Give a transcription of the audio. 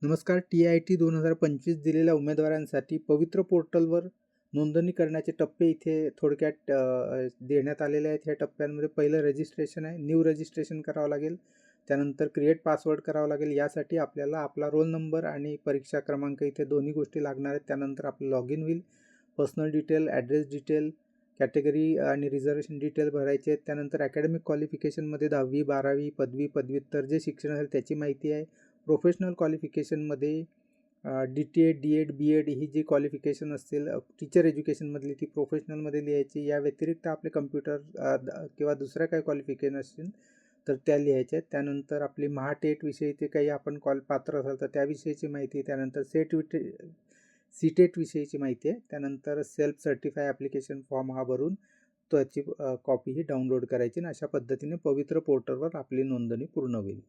नमस्कार. TIT 2025 दिलेल्या उमेदवारांसाठी पवित्र पोर्टलवर नोंदणी करण्याचे टप्पे इथे थोडक्यात देण्यात आलेले आहेत. ह्या टप्प्यांमध्ये पहिलं रजिस्ट्रेशन आहे. न्यू रजिस्ट्रेशन करावं लागेल. त्यानंतर क्रिएट पासवर्ड करावं लागेल. यासाठी आपल्याला आपला रोल नंबर आणि परीक्षा क्रमांक इथे दोन्ही गोष्टी लागणार आहेत. त्यानंतर आपलं लॉग इन होईल. Personal detail, address detail, category आणि रिझर्वेशन डिटेल भरायचे आहेत. त्यानंतर अकॅडमिक क्वालिफिकेशनमध्ये 10वी, 12वी, पदवी, पदव्युत्तर जे शिक्षण असेल त्याची माहिती आहे. प्रोफेशनल क्वालिफिकेशनमध्ये DTED, DED, BEd ही जी क्वालिफिकेशन असतील टीचर एज्युकेशनमधली ती प्रोफेशनलमध्ये लिहायची. या व्यतिरिक्त आपले कम्प्युटर किंवा दुसऱ्या काही क्वालिफिकेशन असतील तर त्या लिहायच्या आहेत. त्यानंतर आपली महाटेटविषयी ते काही आपण पात्र असाल तर त्याविषयीची माहिती. त्यानंतर CTET विषयीची माहिती आहे. त्यानंतर सेल्फ सर्टिफाय ॲप्लिकेशन फॉर्म हा भरून त्याची कॉपी ही डाउनलोड करायची आणि अशा पद्धतीने पवित्र पोर्टलवर आपली नोंदणी पूर्ण होईल.